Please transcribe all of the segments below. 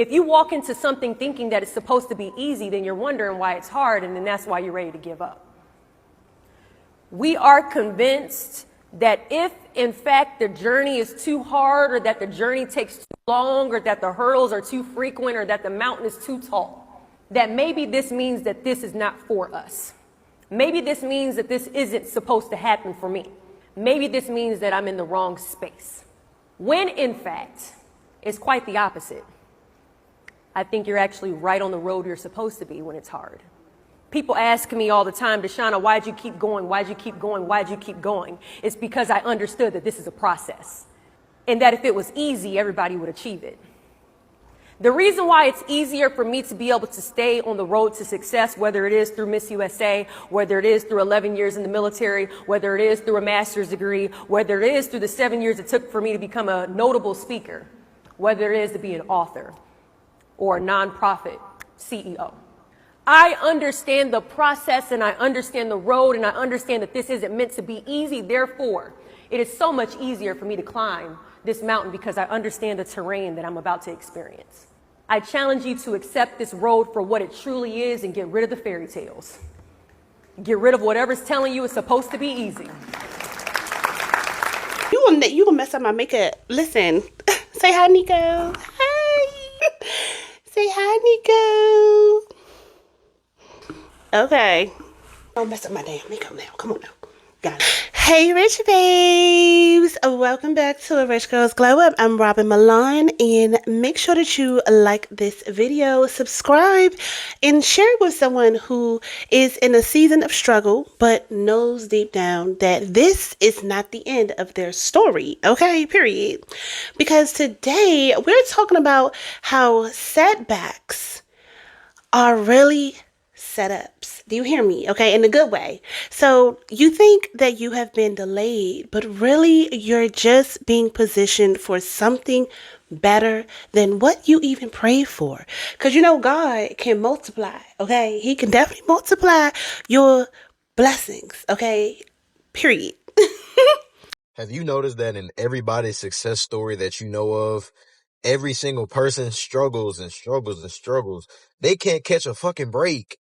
If you walk into something thinking that it's supposed to be easy, then you're wondering why it's hard, and then that's why you're ready to give up. We are convinced that if, in fact, the journey is too hard, or that the journey takes too long, or that the hurdles are too frequent, or that the mountain is too tall, that maybe this means that this is not for us. Maybe this means that this isn't supposed to happen for me. Maybe this means that I'm in the wrong space. When, in fact, it's quite the opposite. I think you're actually right on the road you're supposed to be when it's hard. People ask me all the time, Deshauna, why'd you keep going? Why'd you keep going? Why'd you keep going? It's because I understood that this is a process, and that if it was easy, everybody would achieve it. The reason why it's easier for me to be able to stay on the road to success, whether it is through Miss USA, whether it is through 11 years in the military, whether it is through a master's degree, whether it is through the 7 years it took for me to become a notable speaker, whether it is to be an author or a nonprofit CEO. I understand the process, and I understand the road, and I understand that this isn't meant to be easy. Therefore, it is so much easier for me to climb this mountain because I understand the terrain that I'm about to experience. I challenge you to accept this road for what it truly is and get rid of the fairy tales. Get rid of whatever's telling you it's supposed to be easy. You gonna mess up my makeup. Listen, say hi, Nico. Hi. Say hi, Nico. Okay. Don't mess up my damn makeup now. Come on now. Got it. Hey, Rych Babes. Welcome back to A Rich Girl's Glow Up. I'm Robin Milan, and make sure that you like this video, subscribe, and share it with someone who is in a season of struggle, but knows deep down that this is not the end of their story. Okay, period. Because today we're talking about how setbacks are really setups. Do you hear me? Okay, in a good way. So you think that you have been delayed, but really you're just being positioned for something better than what you even prayed for. Because you know God can multiply. Okay, He can definitely multiply your blessings. Okay, period. Have you noticed that in everybody's success story that you know of, every single person struggles and struggles and struggles? They can't catch a fucking break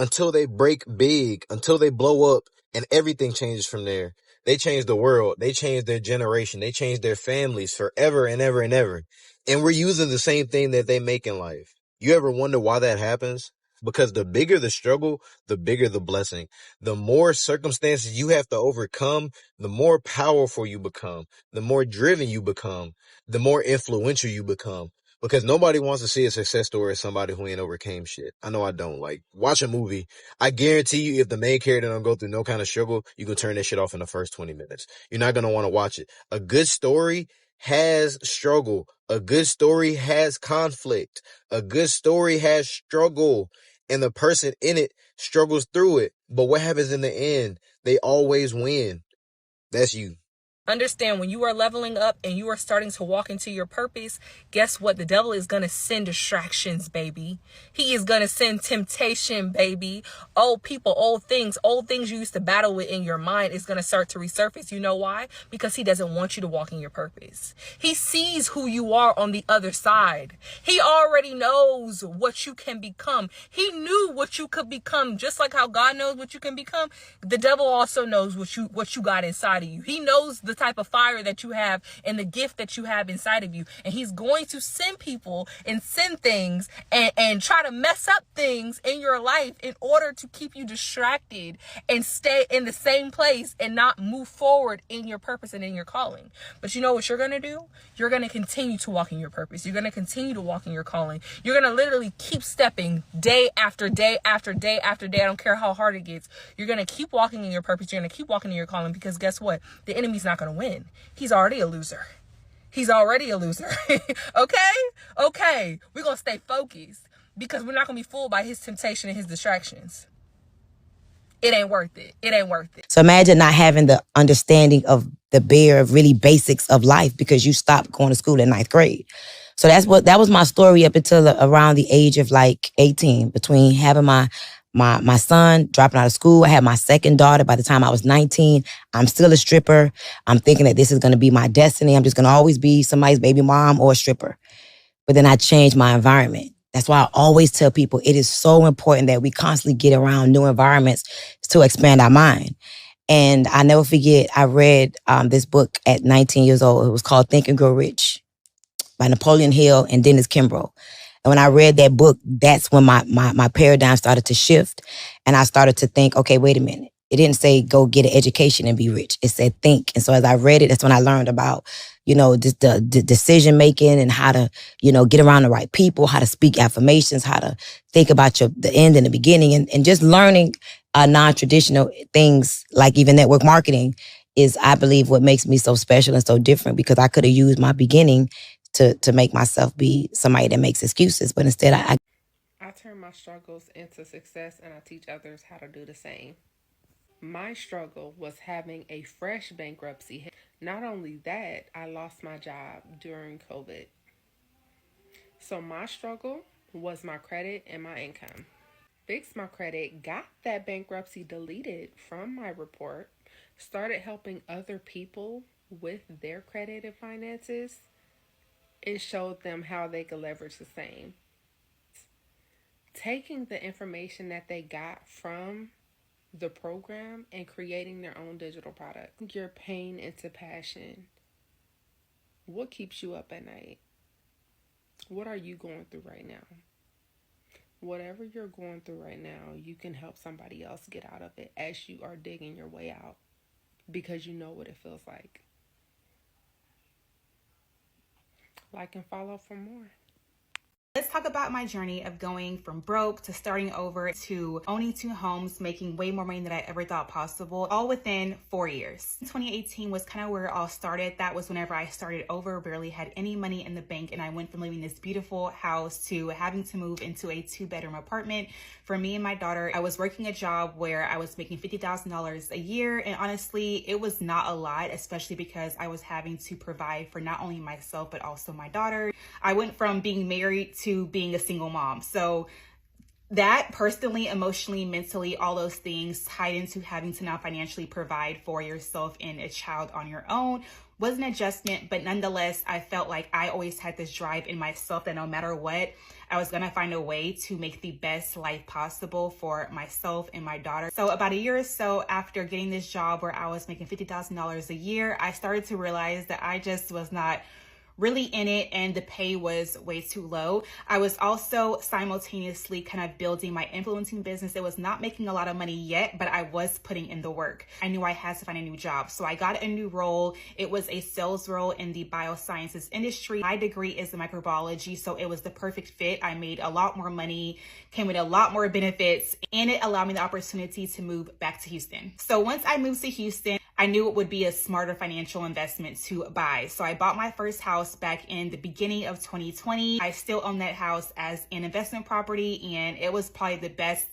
until they break big, until they blow up, and everything changes from there. They change the world. They change their generation. They change their families forever and ever and ever. And we're using the same thing that they make in life. You ever wonder why that happens? Because the bigger the struggle, the bigger the blessing. The more circumstances you have to overcome, the more powerful you become, the more driven you become, the more influential you become. Because nobody wants to see a success story of somebody who ain't overcame shit. I know I don't. Like, watch a movie. I guarantee you, if the main character don't go through no kind of struggle, you can turn that shit off in the first 20 minutes. You're not going to want to watch it. A good story has struggle. A good story has conflict. A good story has struggle. And the person in it struggles through it. But what happens in the end? They always win. That's you. Understand, when you are leveling up and you are starting to walk into your purpose, guess what? The devil is going to send distractions, baby. He is going to send temptation, baby. Old people, old things you used to battle with in your mind is going to start to resurface. You know why? Because he doesn't want you to walk in your purpose. He sees who you are on the other side. He already knows what you can become. He knew what you could become, just like how God knows what you can become. The devil also knows what you got inside of you. He knows the type of fire that you have and the gift that you have inside of you, and he's going to send people and send things and try to mess up things in your life in order to keep you distracted and stay in the same place and not move forward in your purpose and in your calling. But you know what you're going to do? You're going to continue to walk in your purpose. You're going to continue to walk in your calling. You're going to literally keep stepping day after day after day after day. I don't care how hard it gets. You're going to keep walking in your purpose. You're going to keep walking in your calling, because guess what? The enemy's not going to win. He's already a loser. He's already a loser. Okay. We're going to stay focused, because we're not going to be fooled by his temptation and his distractions. It ain't worth it. It ain't worth it. So imagine not having the understanding of the bare, really basics of life because you stopped going to school in 9th grade. So that was my story up until around the age of like 18, between having my son dropping out of school. I had my second daughter by the time I was 19. I'm still a stripper. I'm thinking that this is going to be my destiny. I'm just going to always be somebody's baby mom or a stripper. but then I changed my environment. That's why I always tell people it is so important that we constantly get around new environments to expand our mind. And I never forget, I read this book at 19 years old. It was called Think and Grow Rich by Napoleon Hill and Dennis Kimbrough. And when I read that book, that's when my paradigm started to shift. And I started to think, okay, wait a minute. It didn't say go get an education and be rich. It said think. And so as I read it, that's when I learned about, just the decision making and how to, get around the right people, how to speak affirmations, how to think about the end and the beginning, and just learning non-traditional things like even network marketing is, I believe, what makes me so special and so different, because I could have used my beginning to make myself be somebody that makes excuses. But instead, I turn my struggles into success, and I teach others how to do the same. My struggle was having a fresh bankruptcy. Not only that, I lost my job during COVID. So my struggle was my credit and my income. Fixed my credit, got that bankruptcy deleted from my report, started helping other people with their credit and finances, and showed them how they could leverage the same. Taking the information that they got from the program and creating their own digital product. Your pain into passion. What keeps you up at night? What are you going through right now? Whatever you're going through right now, you can help somebody else get out of it as you are digging your way out, because you know what it feels like. Like and follow for more. Let's talk about my journey of going from broke to starting over to owning 2 homes, making way more money than I ever thought possible, all within 4 years. 2018 was kind of where it all started. That was whenever I started over, barely had any money in the bank, and I went from living in this beautiful house to having to move into a 2-bedroom apartment for me and my daughter. I was working a job where I was making $50,000 a year, and honestly, it was not a lot, especially because I was having to provide for not only myself, but also my daughter. I went from being married to being a single mom. So that personally, emotionally, mentally, all those things tied into having to now financially provide for yourself and a child on your own was an adjustment. But nonetheless, I felt like I always had this drive in myself that no matter what, I was going to find a way to make the best life possible for myself and my daughter. So about a year or so after getting this job where I was making $50,000 a year, I started to realize that I just was not really in it, and the pay was way too low. I was also simultaneously kind of building my influencing business. It was not making a lot of money yet, but I was putting in the work. I knew I had to find a new job. So I got a new role. It was a sales role in the biosciences industry. My degree is in microbiology, so it was the perfect fit. I made a lot more money, came with a lot more benefits, and it allowed me the opportunity to move back to Houston. So once I moved to Houston, I knew it would be a smarter financial investment to buy. So I bought my first house back in the beginning of 2020. I still own that house as an investment property, and it was probably the best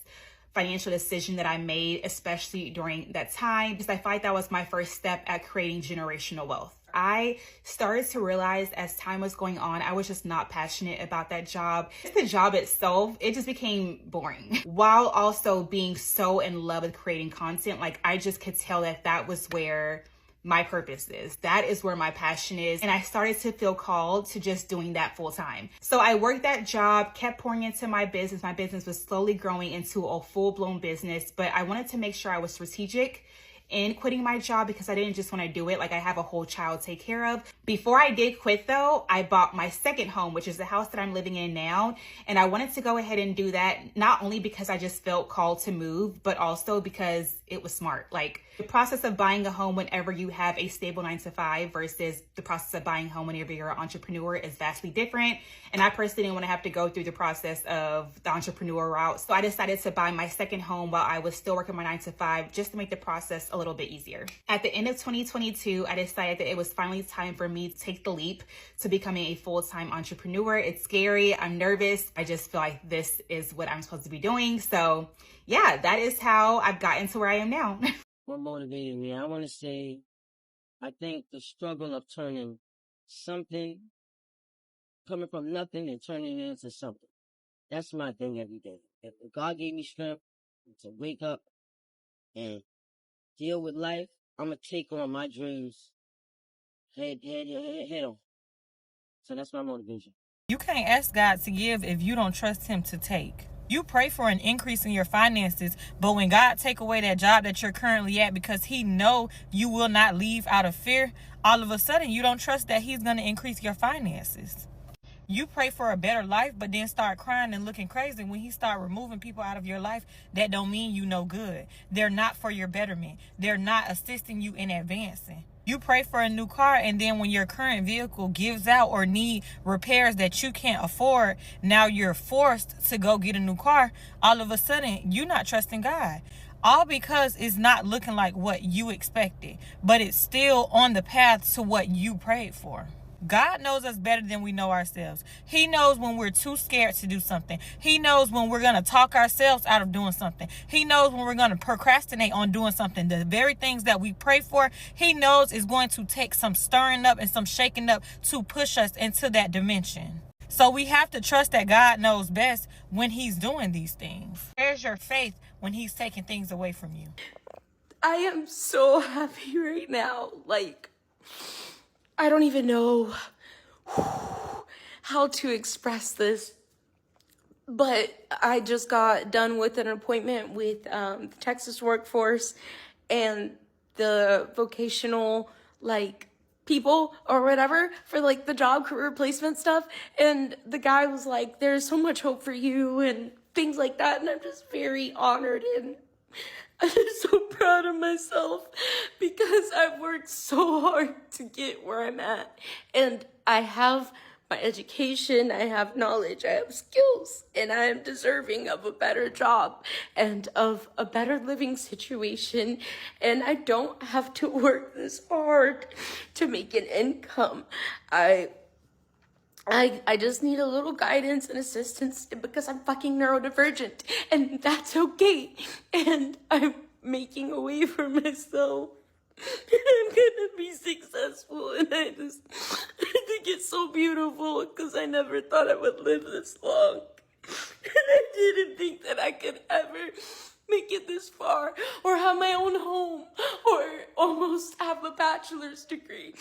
financial decision that I made, especially during that time, because I felt like that was my first step at creating generational wealth. I started to realize as time was going on, I was just not passionate about that job. The job itself, it just became boring. While also being so in love with creating content, like I just could tell that that was where my purpose is. That is where my passion is. And I started to feel called to just doing that full time. So I worked that job, kept pouring into my business. My business was slowly growing into a full-blown business, but I wanted to make sure I was strategic in quitting my job because I didn't just want to do it. Like I have a whole child to take care of. Before I did quit though, I bought my second home, which is the house that I'm living in now. And I wanted to go ahead and do that, not only because I just felt called to move, but also because it was smart. Like the process of buying a home whenever you have a stable 9-to-5 versus the process of buying a home whenever you're an entrepreneur is vastly different. And I personally didn't want to have to go through the process of the entrepreneur route. So I decided to buy my second home while I was still working my 9-to-5 just to make the process a little bit easier. At the end of 2022, I decided that it was finally time for me to take the leap to becoming a full-time entrepreneur. It's scary. I'm nervous. I just feel like this is what I'm supposed to be doing. So yeah, that is how I've gotten to where I am now. What motivated me? I want to say, I think the struggle of turning something, coming from nothing and turning it into something. That's my thing every day. If God gave me strength to wake up and deal with life, I'm going to take on my dreams head on. So that's my motivation. You can't ask God to give if you don't trust him to take. You pray for an increase in your finances, but when God take away that job that you're currently at because he know you will not leave out of fear, all of a sudden you don't trust that he's going to increase your finances. You pray for a better life, but then start crying and looking crazy when he start removing people out of your life that don't mean you no good. They're not for your betterment. They're not assisting you in advancing. You pray for a new car, and then when your current vehicle gives out or need repairs that you can't afford, now you're forced to go get a new car. All of a sudden, you're not trusting God. All because it's not looking like what you expected, but it's still on the path to what you prayed for. God knows us better than we know ourselves. He knows when we're too scared to do something. He knows when we're going to talk ourselves out of doing something. He knows when we're going to procrastinate on doing something. The very things that we pray for, he knows is going to take some stirring up and some shaking up to push us into that dimension. So we have to trust that God knows best when he's doing these things. Where's your faith when he's taking things away from you? I am so happy right now. Like, I don't even know how to express this, but I just got done with an appointment with the Texas workforce and the vocational, like, people or whatever for, like, the job career placement stuff. And the guy was like, there's so much hope for you and things like that. And I'm just very honored and I'm just so proud of myself because I've worked so hard to get where I'm at. And I have my education, I have knowledge, I have skills, and I am deserving of a better job and of a better living situation. And I don't have to work this hard to make an income. I just need a little guidance and assistance because I'm fucking neurodivergent, and that's okay. And I'm making a way for myself. And I'm gonna be successful, and I think it's so beautiful because I never thought I would live this long. And I didn't think that I could ever make it this far or have my own home or almost have a bachelor's degree.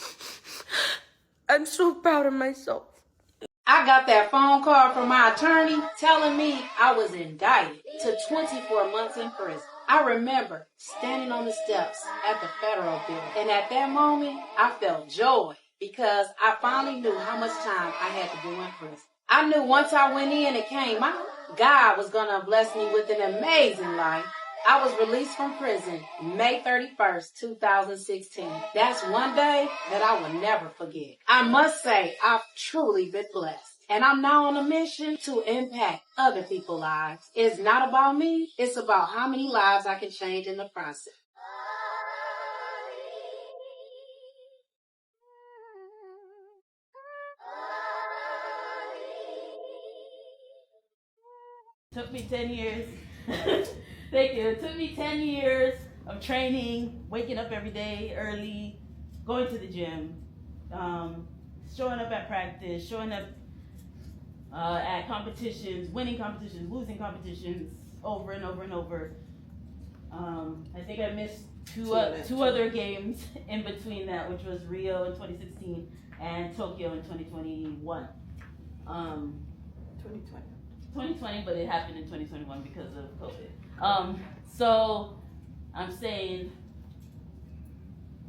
I'm so proud of myself. I got that phone call from my attorney telling me I was indicted to 24 months in prison. I remember standing on the steps at the federal building, and at that moment, I felt joy because I finally knew how much time I had to do in prison. I knew once I went in and came out, God was going to bless me with an amazing life. I was released from prison May 31st, 2016. That's one day that I will never forget. I must say, I've truly been blessed. And I'm now on a mission to impact other people's lives. It's not about me. It's about how many lives I can change in the process. Took me 10 years. Thank you. It took me 10 years of training, waking up every day early, going to the gym, showing up at practice, showing up at competitions, winning competitions, losing competitions over and over and over. I think I missed two other games in between that, which was Rio in 2016 and Tokyo in 2021. 2020, but it happened in 2021 because of COVID. So I'm saying,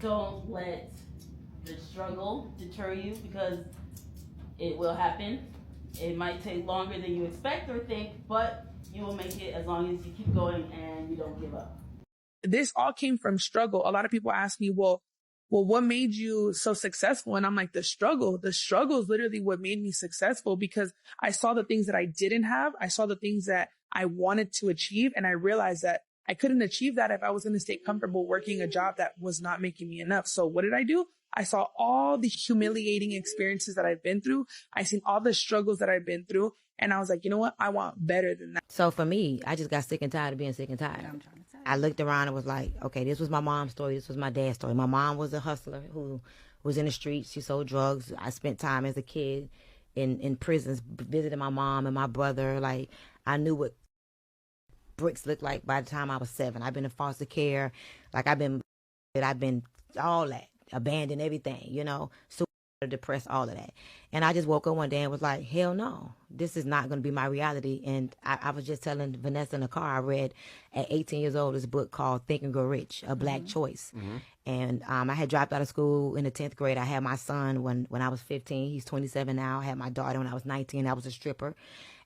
don't let the struggle deter you because it will happen. It might take longer than you expect or think, but you will make it as long as you keep going and you don't give up. This all came from struggle. A lot of people ask me, well, what made you so successful? And I'm like, the struggle is literally what made me successful because I saw the things that I didn't have. I saw the things that I wanted to achieve. And I realized that I couldn't achieve that if I was going to stay comfortable working a job that was not making me enough. So what did I do? I saw all the humiliating experiences that I've been through. I seen all the struggles that I've been through. And I was like, you know what? I want better than that. So for me, I just got sick and tired of being sick and tired. I looked around and was like, okay, this was my mom's story. This was my dad's story. My mom was a hustler who was in the streets. She sold drugs. I spent time as a kid in prisons, visiting my mom and my brother. Like, I knew what bricks looked like by the time I was 7. I've been in foster care. Like, I've been all that, abandoned everything, you know. So depressed, all of that. And I just woke up one day and was like, hell no, this is not going to be my reality. And I was just telling Vanessa in the car, I read at 18 years old this book called Think and Grow Rich, A Black Choice. And I had dropped out of school in the 10th grade. I had my son when I was 15. He's 27 now. I had my daughter when I was 19. I was a stripper.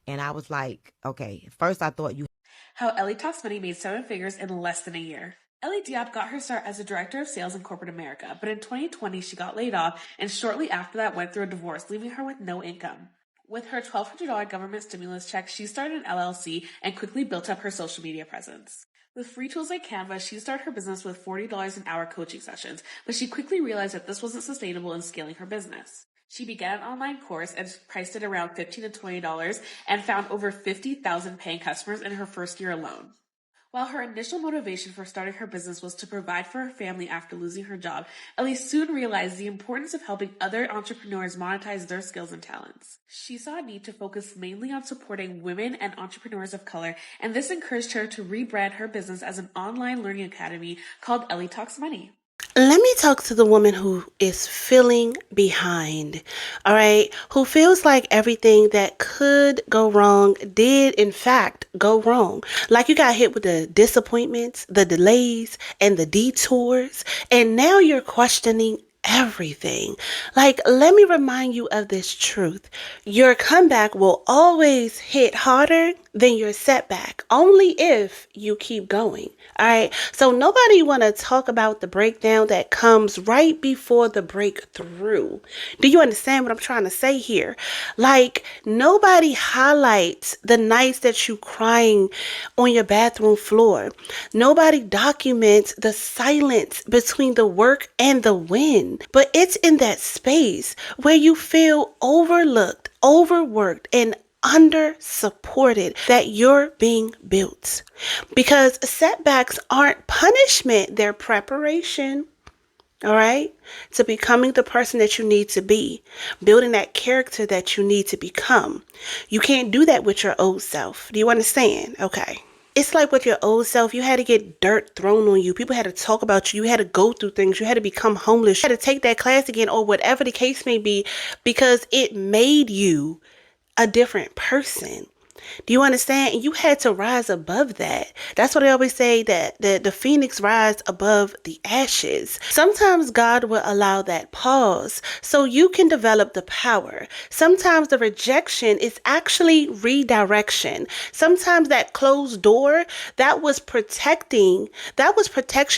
And I was like, okay, first I thought you. How Ellie Talks Money made 7 figures in less than a year. Ellie Diop got her start as a director of sales in corporate America, but in 2020 she got laid off and shortly after that went through a divorce, leaving her with no income. With her $1,200 government stimulus check, she started an LLC and quickly built up her social media presence. With free tools like Canva, she started her business with $40 an hour coaching sessions, but she quickly realized that this wasn't sustainable in scaling her business. She began an online course and priced it around $15 to $20 and found over 50,000 paying customers in her first year alone. While her initial motivation for starting her business was to provide for her family after losing her job, Ellie soon realized the importance of helping other entrepreneurs monetize their skills and talents. She saw a need to focus mainly on supporting women and entrepreneurs of color, and this encouraged her to rebrand her business as an online learning academy called Ellie Talks Money. Let me talk to the woman who is feeling behind, all right? Who feels like everything that could go wrong did, in fact, go wrong. Like you got hit with the disappointments, the delays, and the detours, and now you're questioning everything. Like, let me remind you of this truth. Your comeback will always hit harder than your setback, only if you keep going. All right. So nobody want to talk about the breakdown that comes right before the breakthrough. Do you understand what I'm trying to say here? Like, nobody highlights the nights that you crying on your bathroom floor. Nobody documents the silence between the work and the win. But it's in that space where you feel overlooked, overworked, and under supported that you're being built. Because setbacks aren't punishment, they're preparation. All right, to becoming the person that you need to be, building that character that you need to become. You can't do that with your old self. Do you understand? Okay. It's like with your old self, you had to get dirt thrown on you. People had to talk about you. You had to go through things. You had to become homeless. You had to take that class again or whatever the case may be because it made you a different person. Do you understand? And you had to rise above that. That's what I always say, that the phoenix rise above the ashes. Sometimes God will allow that pause so you can develop the power. Sometimes the rejection is actually redirection. Sometimes that closed door, that was protection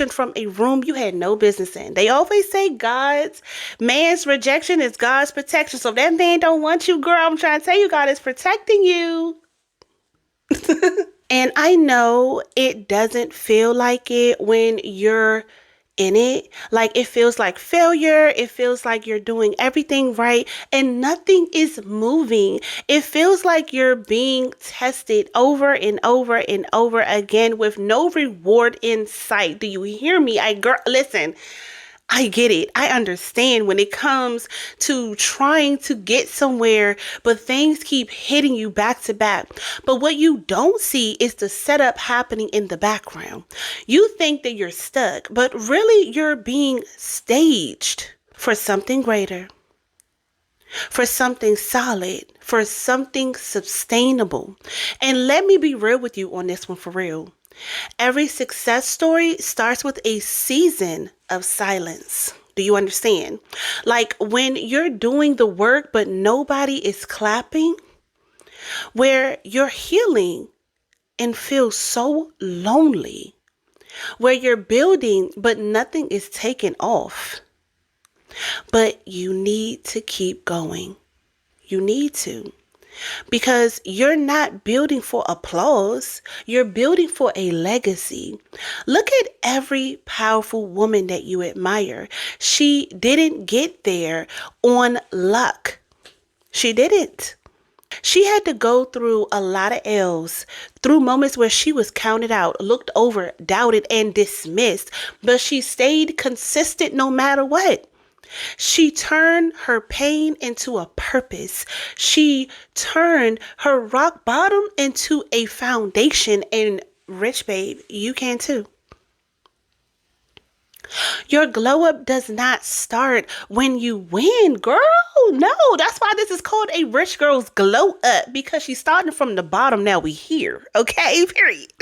from a room you had no business in. They always say man's rejection is God's protection. So if that man don't want you, girl, I'm trying to tell you, God is protecting you. And I know it doesn't feel like it when you're in it. Like it feels like failure. It feels like you're doing everything right and nothing is moving. It feels like you're being tested over and over and over again with no reward in sight. Do you hear me? Listen. I get it. I understand when it comes to trying to get somewhere, but things keep hitting you back to back. But what you don't see is the setup happening in the background. You think that you're stuck, but really you're being staged for something greater, for something solid, for something sustainable. And let me be real with you on this one for real. Every success story starts with a season of silence. Do you understand? Like when you're doing the work, but nobody is clapping, where you're healing and feel so lonely, where you're building, but nothing is taken off. But you need to keep going. You need to. Because you're not building for applause. You're building for a legacy. Look at every powerful woman that you admire. She didn't get there on luck. She didn't. She had to go through a lot of L's, through moments where she was counted out, looked over, doubted, and dismissed. But she stayed consistent no matter what. She turned her pain into a purpose. She turned her rock bottom into a foundation. And Rych Babe, you can too. Your glow up does not start when you win, girl. No, that's why this is called a rich girl's glow up, because she's starting from the bottom. Now we here. Okay, period.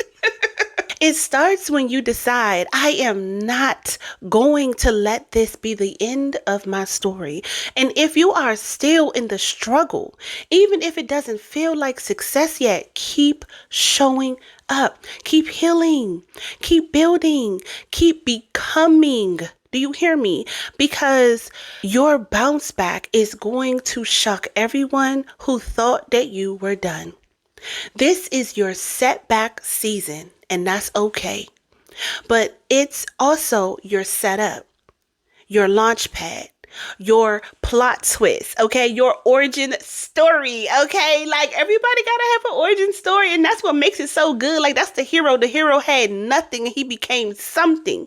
It starts when you decide, I am not going to let this be the end of my story. And if you are still in the struggle, even if it doesn't feel like success yet, keep showing up, keep healing, keep building, keep becoming. Do you hear me? Because your bounce back is going to shock everyone who thought that you were done. This is your setback season, and that's okay. But it's also your setup, your launch pad, your plot twist, okay? Your origin story, okay? Like, everybody gotta have an origin story, and that's what makes it so good. Like, that's the hero. The hero had nothing, and he became something.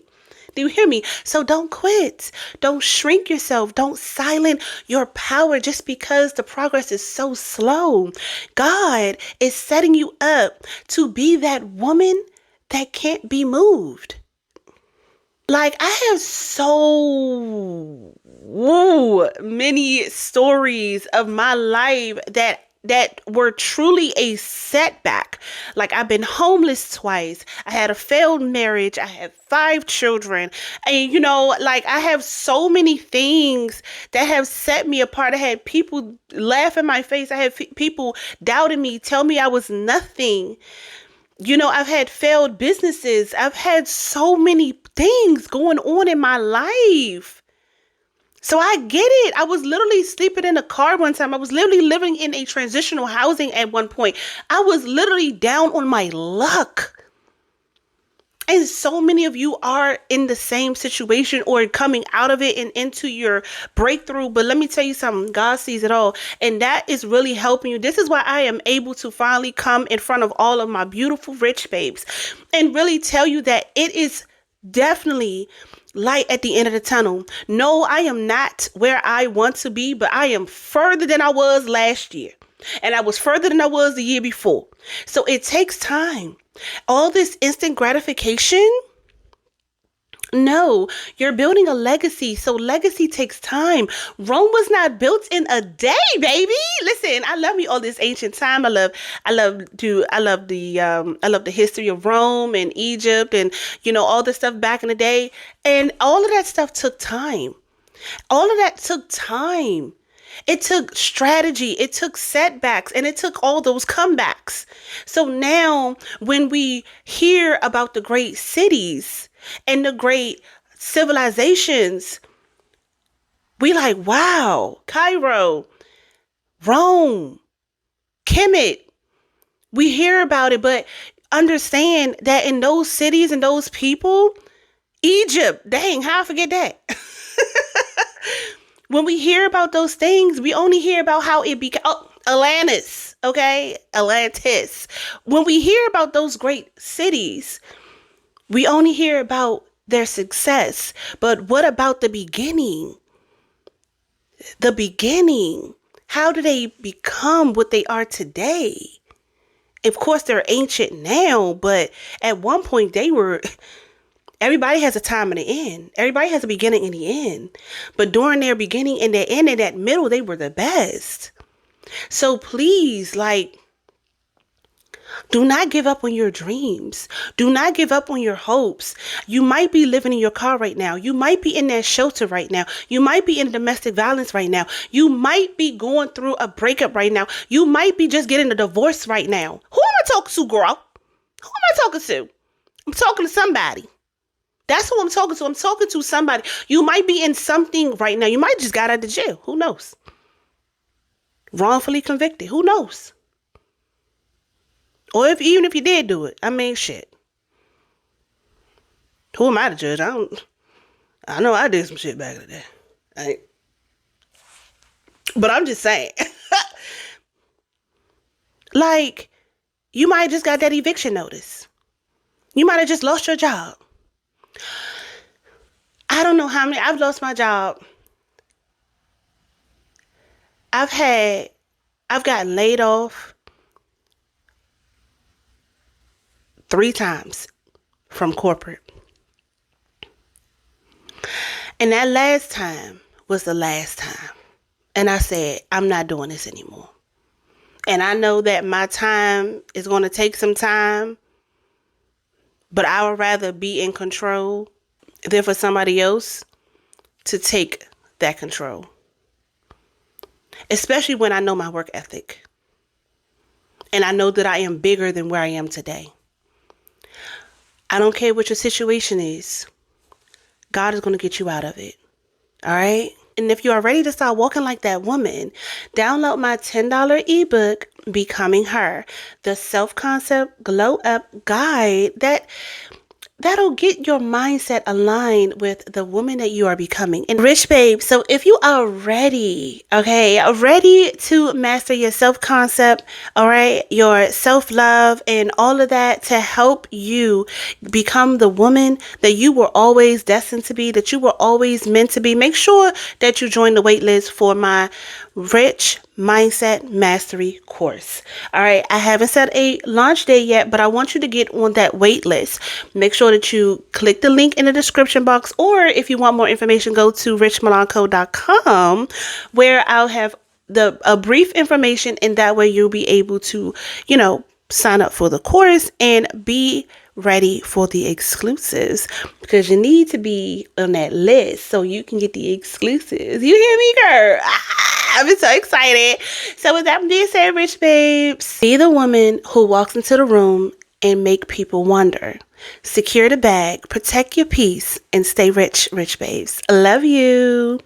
Do you hear me? So don't quit. Don't shrink yourself. Don't silence your power just because the progress is so slow. God is setting you up to be that woman that can't be moved. Like, I have so many stories of my life that were truly a setback. Like, I've been homeless twice. I had a failed marriage. I have 5 children. And, like, I have so many things that have set me apart. I had people laugh in my face. I had people doubting me, tell me I was nothing. I've had failed businesses. I've had so many things going on in my life. So I get it. I was literally sleeping in a car one time. I was literally living in a transitional housing at one point. I was literally down on my luck. And so many of you are in the same situation or coming out of it and into your breakthrough. But let me tell you something. God sees it all. And that is really helping you. This is why I am able to finally come in front of all of my beautiful rich babes and really tell you that it is definitely light at the end of the tunnel. No, I am not where I want to be, but I am further than I was last year. And I was further than I was the year before. So it takes time. All this instant gratification. No, you're building a legacy. So legacy takes time. Rome was not built in a day, baby. Listen, I love me all this ancient time. I love the history of Rome and Egypt and, all the stuff back in the day. And all of that stuff took time. All of that took time. It took strategy, it took setbacks, and it took all those comebacks. So now when we hear about the great cities and the great civilizations, we like, wow, Cairo, Rome, Kemet. We hear about it, but understand that in those cities and those people, Egypt, dang, how I forget that? When we hear about those things, we only hear about how it became Atlantis, okay? Atlantis. When we hear about those great cities, we only hear about their success. But what about the beginning? The beginning. How do they become what they are today? Of course, they're ancient now, but at one point they were... Everybody has a time and an end. Everybody has a beginning and the end. But during their beginning and their end and that middle, they were the best. So please, do not give up on your dreams. Do not give up on your hopes. You might be living in your car right now. You might be in that shelter right now. You might be in domestic violence right now. You might be going through a breakup right now. You might be just getting a divorce right now. Who am I talking to, girl? Who am I talking to? I'm talking to somebody. That's who I'm talking to. I'm talking to somebody. You might be in something right now. You might just got out of jail. Who knows? Wrongfully convicted. Who knows? Or even if you did do it. I mean, shit. Who am I to judge? I know I did some shit back in the day. But I'm just saying. You might have just got that eviction notice. You might have just lost your job. I don't know how many. I've lost my job. I've gotten laid off 3 times from corporate. And that last time was the last time. And I said, I'm not doing this anymore. And I know that my time is going to take some time, but I would rather be in control than for somebody else to take that control. Especially when I know my work ethic. And I know that I am bigger than where I am today. I don't care what your situation is. God is going to get you out of it. All right? And if you are ready to start walking like that woman, download my $10 ebook, Becoming Her, the self-concept glow up guide that'll get your mindset aligned with the woman that you are becoming. And Rych Babes, so if you are ready, ready to master your self-concept, all right, your self-love and all of that to help you become the woman that you were always destined to be, that you were always meant to be, make sure that you join the waitlist for my Rich Mindset Mastery course. All right, I haven't set a launch date yet, but I want you to get on that wait list. Make sure that you click the link in the description box, or if you want more information, go to richmilanco.com, where I'll have a brief information, and that way you'll be able to, sign up for the course and be ready for the exclusives, because you need to be on that list so you can get the exclusives. You hear me, girl? I'm so excited. So with that being said, Rych Babes, be the woman who walks into the room and make people wonder. Secure the bag, protect your peace, and stay rich, Rych Babes. I love you.